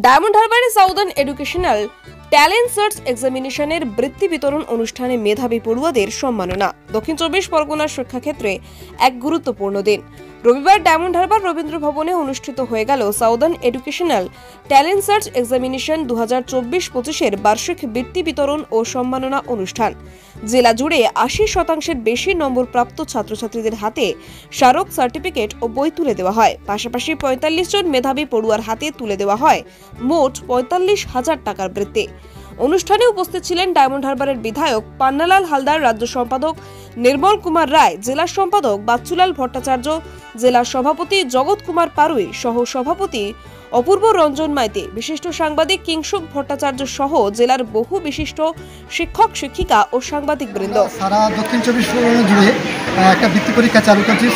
Diamond হারবারে southern educational talent search এক্সামিনেশনের বৃত্তি বিতরণ অনুষ্ঠানে মেধাবী পড়ুয়াদের সম্মাননা। দক্ষিণ চব্বিশ পরগনার শিক্ষাক্ষেত্রে এক গুরুত্বপূর্ণ দিন। রবিবার ডায়মন্ড হারবার রবীন্দ্র ভবনে অনুষ্ঠিত হয়ে গেল southern educational talent search examination 2024-25-এর বার্ষিক বৃত্তি বিতরণ ও সম্মাননা অনুষ্ঠান। জেলা জুড়ে 80% বেশি নম্বর প্রাপ্ত ছাত্রছাত্রীদের হাতে স্মারক, সার্টিফিকেট ও বই তুলে দেওয়া হয়। পাশাপাশি 45 জন মেধাবী পড়ুয়ার হাতে তুলে দেওয়া হয় মোট 45,000 টাকার বৃত্তি। অনুষ্ঠানে উপস্থিত ছিলেন ডায়মন্ড হারবারের বিধায়ক পান্নালাল হালদার, রাজ্য সম্পাদক নির্মল কুমার রায়, জেলা সম্পাদক বাচ্চুলাল ভট্টাচার্য, জেলা সভাপতি জগৎ কুমার পারুই, সহ সভাপতি অপূর্ব রঞ্জন মাইতি, বিশিষ্ট সাংবাদিক কিংশুক ভট্টাচার্য সহ জেলার বহু বিশিষ্ট শিক্ষক, শিক্ষিকা ও সাংবাদিক বৃন্দ। সারা দক্ষিণ চব্বিশ পরগনা জুড়ে একটা বৃত্তি পরীক্ষা চালু করছি,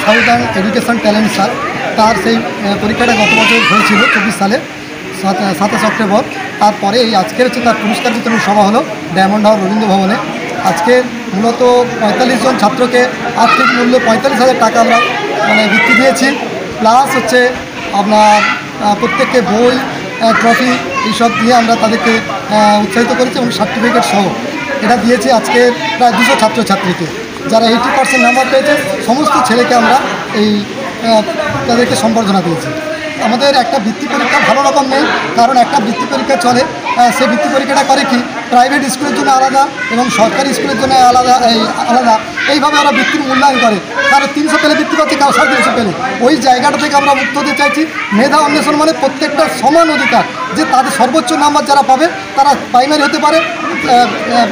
সাউদার্ন এডুকেশন ট্যালেন্ট সার্চ। তার সেই পরীক্ষাটা গত বছর হয়েছিল 24 সালে 27 অক্টোবর। তারপরে এই আজকের হচ্ছে তার পুরস্কার বিতরণ সভা হলো ডায়মন্ড হারবার রবীন্দ্র ভবনে। আজকে মূলত 45 জন ছাত্রকে আর্থিক মূল্য 45,000 টাকা আমরা বৃত্তি দিয়েছি। প্লাস হচ্ছে আপনার প্রত্যেককে বই, ট্রফি এইসব দিয়ে আমরা তাদেরকে উৎসাহিত করেছি এবং সার্টিফিকেট সহ এটা দিয়েছি আজকে প্রায় 200 ছাত্রছাত্রীকে, যারা 80% নাম্বার পেয়েছে। সমস্ত ছেলেকে আমরা তাদেরকে সম্বর্ধনা দিয়েছি। আমাদের একটা বৃত্তি পরীক্ষা ভালো রকম নেই, কারণ একটা বৃত্তি পরীক্ষা চলে, সেই বৃত্তি পরীক্ষাটা করে কি প্রাইভেট স্কুলের জন্য আলাদা এবং সরকারি স্কুলের জন্য আলাদা এইভাবে ওরা বৃত্তির মূল্যায়ন করে। কারো 300 পেলে বৃত্তি পাচ্ছে, কারো 350 পেলে। ওই জায়গাটা থেকে আমরা মুক্ত হতে চাইছি। মেধা অন্বেষণ মানে প্রত্যেকটা সমান অধিকার, যে তাদের সর্বোচ্চ নাম্বার যারা পাবে তারা প্রাইমারি হতে পারে,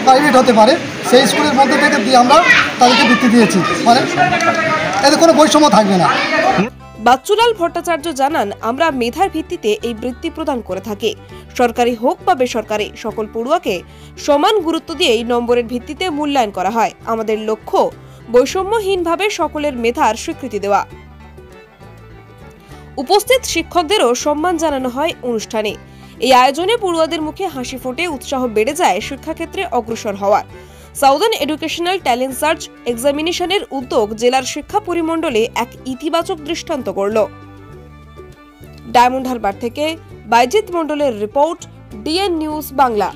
প্রাইভেট হতে পারে, সেই স্কুলের মধ্যে থেকে দিয়ে আমরা তাদেরকে বৃত্তি দিয়েছি। মানে এতে কোনো বৈষম্য থাকবে না। বাচ্চুলাল ভট্টাচার্য জানান, আমরা মেধার ভিত্তিতে এই বৃত্তি প্রদান করে থাকি। সরকারি হোক বা বেসরকারি, সকল পড়ুয়াকে সমান গুরুত্ব দিয়েই নম্বরের ভিত্তিতে মূল্যায়ন করা হয়। আমাদের লক্ষ্য বৈষম্যহীনভাবে সকলের মেধার স্বীকৃতি দেওয়া। উপস্থিত শিক্ষকদেরও সম্মান জানানো হয় অনুষ্ঠানে। এই আয়োজনে পড়ুয়াদের মুখে হাসি ফোটে, উৎসাহ বেড়ে যায় শিক্ষাক্ষেত্রে অগ্রসর হওয়ার। সাউদার্ন এডুকেশনাল ট্যালেন্ট সার্চ এক্সামিনেশনের উদ্যোগ জেলার শিক্ষা পরিমণ্ডলে এক ইতিবাচক দৃষ্টান্ত গড়ল। ডায়মন্ড হারবার থেকে বাইজিৎ মণ্ডলের রিপোর্ট, ডিএন নিউজ বাংলা।